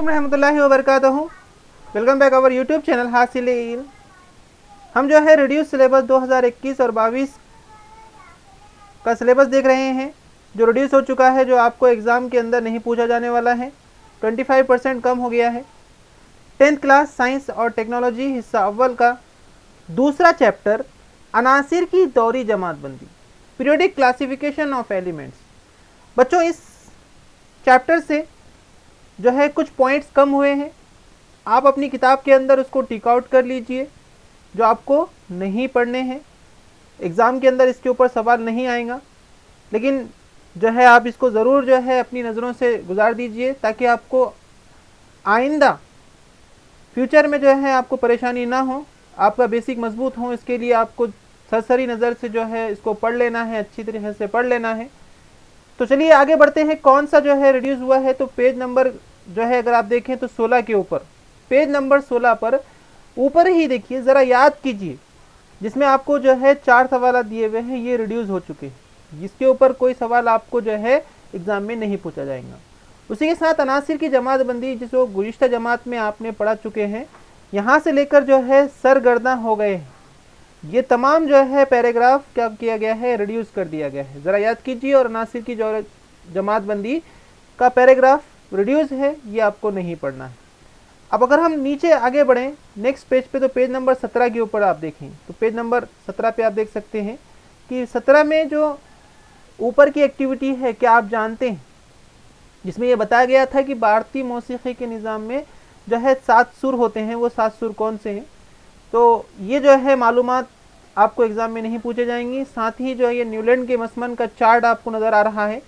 रहमतुल्लाहि व बरकातहू। Welcome back our YouTube channel Hasil Ilm. हम जो है रिड्यूस सिलेबस 2021 और 22 का सिलेबस देख रहे हैं, जो रिड्यूस हो चुका है, जो आपको एग्ज़ाम के अंदर नहीं पूछा जाने वाला है। 25% कम हो गया है। 10th क्लास साइंस और टेक्नोलॉजी हिस्सा अव्वल का दूसरा चैप्टर अनासिर की दौरी जमातबंदी, पीरियोडिक क्लासिफिकेशन ऑफ एलिमेंट्स। बच्चों, इस चैप्टर से जो है कुछ पॉइंट्स कम हुए हैं। आप अपनी किताब के अंदर उसको टिक आउट कर लीजिए, जो आपको नहीं पढ़ने हैं। एग्ज़ाम के अंदर इसके ऊपर सवाल नहीं आएगा, लेकिन जो है आप इसको ज़रूर जो है अपनी नज़रों से गुजार दीजिए, ताकि आपको आइंदा फ्यूचर में जो है आपको परेशानी ना हो, आपका बेसिक मजबूत हो। इसके लिए आपको सरसरी नज़र से जो है इसको पढ़ लेना है, अच्छी तरीके से पढ़ लेना है। तो चलिए आगे बढ़ते हैं। कौन सा जो है रिड्यूस हुआ है, तो पेज नंबर जो है अगर आप देखें तो 16 के ऊपर, पेज नंबर 16 पर ऊपर ही देखिए, ज़रा याद कीजिए, जिसमें आपको जो है 4 सवाल दिए हुए हैं, ये रिड्यूस हो चुके हैं। जिसके ऊपर कोई सवाल आपको जो है एग्ज़ाम में नहीं पूछा जाएगा। उसी के साथ अनासिर की जमातबंदी, जिसको गुज़िश्ता जमात में आपने पढ़ा चुके हैं, यहाँ से लेकर जो है सरगर्दा हो गए हैं। ये तमाम जो है पैराग्राफ क्या किया गया है, रिड्यूस कर दिया गया है। ज़रा याद कीजिए। और अनासिर की जो जमातबंदी का पैराग्राफ रिड्यूस है, ये आपको नहीं पढ़ना है। अब अगर हम नीचे आगे बढ़ें नेक्स्ट पेज पे, तो पेज नंबर 17 के ऊपर आप देखें, तो पेज नंबर 17 पे आप देख सकते हैं कि 17 में जो ऊपर की एक्टिविटी है, क्या आप जानते हैं, जिसमें ये बताया गया था कि भारतीय मौसीकी के निज़ाम में जो है 7 सुर होते हैं, वो 7 सुर कौन से हैं। तो ये जो है मालूमात आपको एग्ज़ाम में नहीं पूछे जाएंगी। साथ ही जो है ये न्यूलैंड के मसमन का चार्ट आपको नज़र आ रहा है,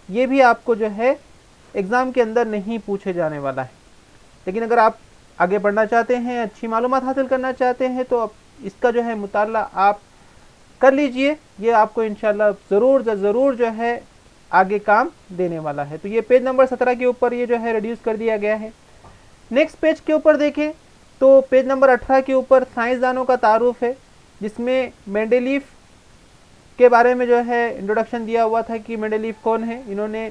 ये भी आपको जो है एग्ज़ाम के अंदर नहीं पूछे जाने वाला है। लेकिन अगर आप आगे बढ़ना चाहते हैं, अच्छी मालूमात हासिल करना चाहते हैं, तो अब इसका जो है मुताला आप कर लीजिए। ये आपको इंशाल्लाह ज़रूर जो है आगे काम देने वाला है। तो ये पेज नंबर 17 के ऊपर ये जो है रिड्यूस कर दिया गया है। नेक्स्ट पेज के ऊपर देखें तो पेज नंबर 18 के ऊपर साइंसदानों का तारुफ है, जिसमें मेंडेलीफ के बारे में जो है इंट्रोडक्शन दिया हुआ था कि मेंडेलीफ कौन है, इन्होंने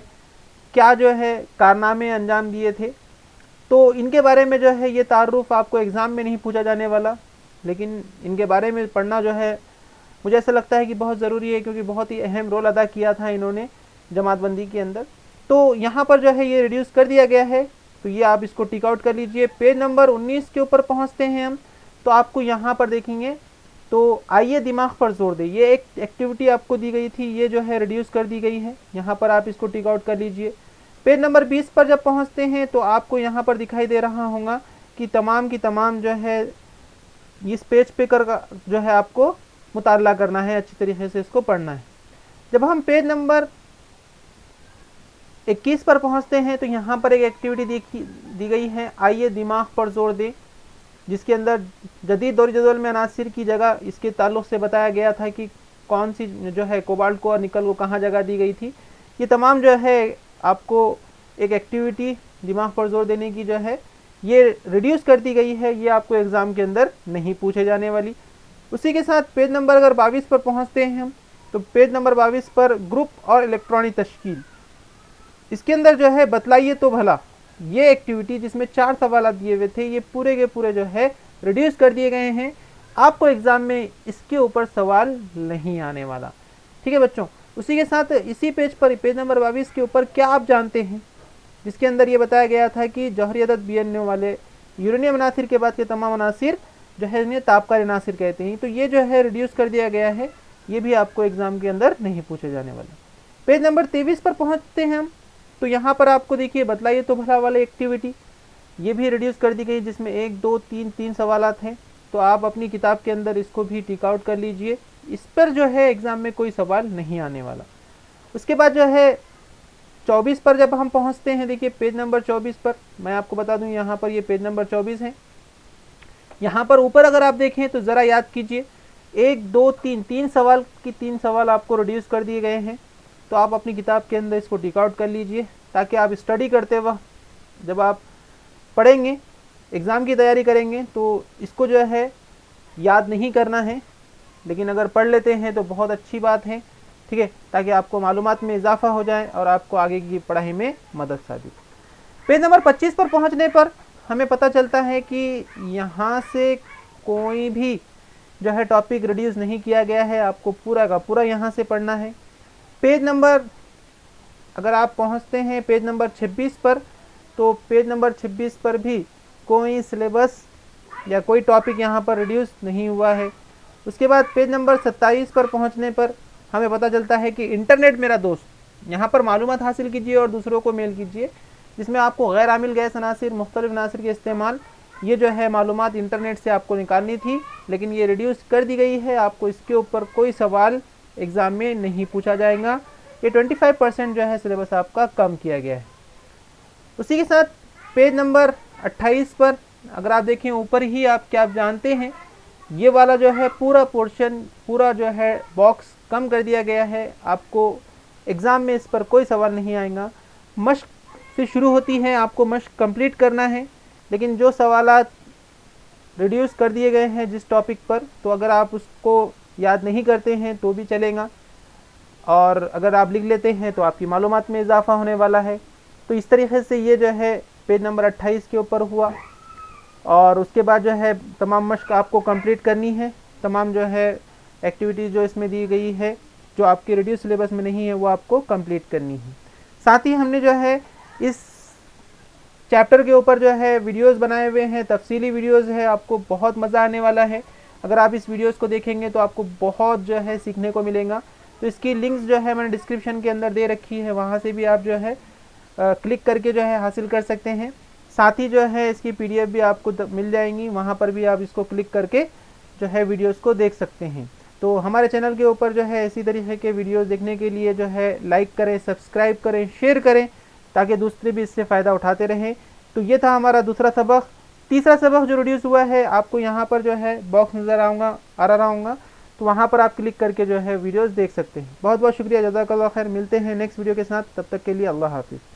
क्या जो है कारनामे अंजाम दिए थे। तो इनके बारे में जो है ये तारुफ आपको एग्ज़ाम में नहीं पूछा जाने वाला, लेकिन इनके बारे में पढ़ना जो है मुझे ऐसा लगता है कि बहुत ज़रूरी है, क्योंकि बहुत ही अहम रोल अदा किया था इन्होंने जमातबंदी के अंदर। तो यहाँ पर जो है ये रिड्यूस कर दिया गया है, तो ये आप इसको टिक आउट कर लीजिए। पेज नंबर 19 के ऊपर पहुँचते हैं हम, तो आपको यहाँ पर देखेंगे तो आइए दिमाग पर जोर दे, ये एक एक्टिविटी आपको दी गई थी, ये जो है रिड्यूस कर दी गई है। यहाँ पर आप इसको टिक आउट कर लीजिए। पेज नंबर 20 पर जब पहुँचते हैं तो आपको यहाँ पर दिखाई दे रहा होगा कि तमाम की तमाम जो है इस पेज पे कर जो है आपको मुताला करना है, अच्छी तरीके से इसको पढ़ना है। जब हम पेज नंबर 21 पर पहुँचते हैं तो यहाँ पर एक एक्टिविटी दी गई है, आइए दिमाग पर जोर दें, जिसके अंदर जदीद दौरी जदवल में अनासिर की जगह इसके ताल्लुक़ से बताया गया था कि कौन सी जो है कोबाल्ट को और निकल को कहाँ जगह दी गई थी। ये तमाम जो है आपको एक एक्टिविटी दिमाग पर जोर देने की जो है ये रिड्यूस कर दी गई है, ये आपको एग्ज़ाम के अंदर नहीं पूछे जाने वाली। उसी के साथ पेज नंबर अगर 22 पर पहुँचते हैं हम, तो पेज नंबर 22 पर ग्रुप और इलेक्ट्रॉनिक तश्कील, इसके अंदर जो है बतलाइए तो भला, ये एक्टिविटी जिसमें 4 सवाल दिए हुए थे, ये पूरे के पूरे जो है रिड्यूस कर दिए गए हैं। आपको एग्ज़ाम में इसके ऊपर सवाल नहीं आने वाला। ठीक है बच्चों। उसी के साथ इसी पेज पर पेज नंबर 22 के ऊपर क्या आप जानते हैं, जिसके अंदर ये बताया गया था कि जौहरी अदद BNO वाले यूरेनियम अनासिर के बाद के तमाम अनासिर जो है इन्हें तापकारी अनासिर कहते हैं। तो ये जो है रिड्यूस कर दिया गया है, ये भी आपको एग्ज़ाम के अंदर नहीं पूछे जाने वाला। पेज नंबर 23 पर पहुँचते हैं हम, तो यहाँ पर आपको देखिए बतलाइए तो भला वाली एक्टिविटी, ये भी रिड्यूस कर दी गई, जिसमें 1 2 3 सवालात हैं। तो आप अपनी किताब के अंदर इसको भी टिक आउट कर लीजिए। इस पर जो है एग्ज़ाम में कोई सवाल नहीं आने वाला। उसके बाद जो है 24 पर जब हम पहुँचते हैं, देखिए पेज नंबर 24 पर मैं आपको बता दूँ, यहाँ पर ये पेज नंबर 24 है। यहाँ पर ऊपर अगर आप देखें तो ज़रा याद कीजिए, 1 2 3 सवाल की 3 सवाल आपको रिड्यूस कर दिए गए हैं। तो आप अपनी किताब के अंदर इसको टिक आउट कर लीजिए, ताकि आप स्टडी करते वक्त जब आप पढ़ेंगे, एग्ज़ाम की तैयारी करेंगे, तो इसको जो है याद नहीं करना है, लेकिन अगर पढ़ लेते हैं तो बहुत अच्छी बात है। ठीक है, ताकि आपको मालूमात में इजाफ़ा हो जाए और आपको आगे की पढ़ाई में मदद साबित। पेज नंबर 25 पर पहुंचने पर हमें पता चलता है कि यहाँ से कोई भी जो है टॉपिक रिड्यूस नहीं किया गया है, आपको पूरा का पूरा यहाँ से पढ़ना है। पेज नंबर अगर आप पहुँचते हैं पेज नंबर 26 पर, तो पेज नंबर 26 पर भी कोई सिलेबस या कोई टॉपिक यहाँ पर रिड्यूस नहीं हुआ है। उसके बाद पेज नंबर 27 पर पहुँचने पर हमें पता चलता है कि इंटरनेट मेरा दोस्त, यहाँ पर मालूमात हासिल कीजिए और दूसरों को मेल कीजिए, जिसमें आपको गैर आमिल गैस अनासिर मुख्तलिफ अनासिर के इस्तेमाल, ये जो है मालूमात इंटरनेट से आपको निकालनी थी, लेकिन ये रिड्यूस कर दी गई है। आपको इसके ऊपर कोई सवाल एग्ज़ाम में नहीं पूछा जाएगा। ये 25% जो है सिलेबस आपका कम किया गया है। उसी के साथ पेज नंबर 28 पर अगर आप देखें ऊपर ही आप क्या जानते हैं, ये वाला जो है पूरा पोर्शन, पूरा जो है बॉक्स कम कर दिया गया है। आपको एग्ज़ाम में इस पर कोई सवाल नहीं आएगा। मश्क से शुरू होती है, आपको मश्क कंप्लीट करना है, लेकिन जो सवालात रिड्यूस कर दिए गए हैं जिस टॉपिक पर, तो अगर आप उसको याद नहीं करते हैं तो भी चलेगा, और अगर आप लिख लेते हैं तो आपकी मालूमात में इजाफा होने वाला है। तो इस तरीके से ये जो है पेज नंबर 28 के ऊपर हुआ। और उसके बाद जो है तमाम मश्क आपको कंप्लीट करनी है, तमाम जो है एक्टिविटीज़ जो इसमें दी गई है जो आपके रिड्यूस सिलेबस में नहीं है वो आपको कंप्लीट करनी है। साथ ही हमने जो है इस चैप्टर के ऊपर जो है वीडियोस बनाए हुए हैं, तफसीली वीडियोस है, आपको बहुत मज़ा आने वाला है। अगर आप इस वीडियोस को देखेंगे तो आपको बहुत जो है सीखने को मिलेगा। तो इसकी लिंक्स जो है मैंने डिस्क्रिप्शन के अंदर दे रखी है, वहाँ से भी आप जो है क्लिक करके जो है हासिल कर सकते हैं। साथ ही जो है इसकी PDF भी आपको मिल जाएंगी, वहाँ पर भी आप इसको क्लिक करके जो है वीडियोस को देख सकते हैं। तो हमारे चैनल के ऊपर जो है इसी तरीके के वीडियोस देखने के लिए जो है लाइक करें, सब्सक्राइब करें, शेयर करें, ताकि दूसरे भी इससे फ़ायदा उठाते रहें। तो ये था हमारा दूसरा सबक। तीसरा सबक जो रिड्यूस हुआ है, आपको यहाँ पर जो है बॉक्स नज़र आ रहा होगा, तो वहाँ पर आप क्लिक करके जो है वीडियोस देख सकते हैं। बहुत बहुत शुक्रिया, जज़ाकल्लाह खैर। मिलते हैं नेक्स्ट वीडियो के साथ, तब तक के लिए अल्लाह हाफिज़।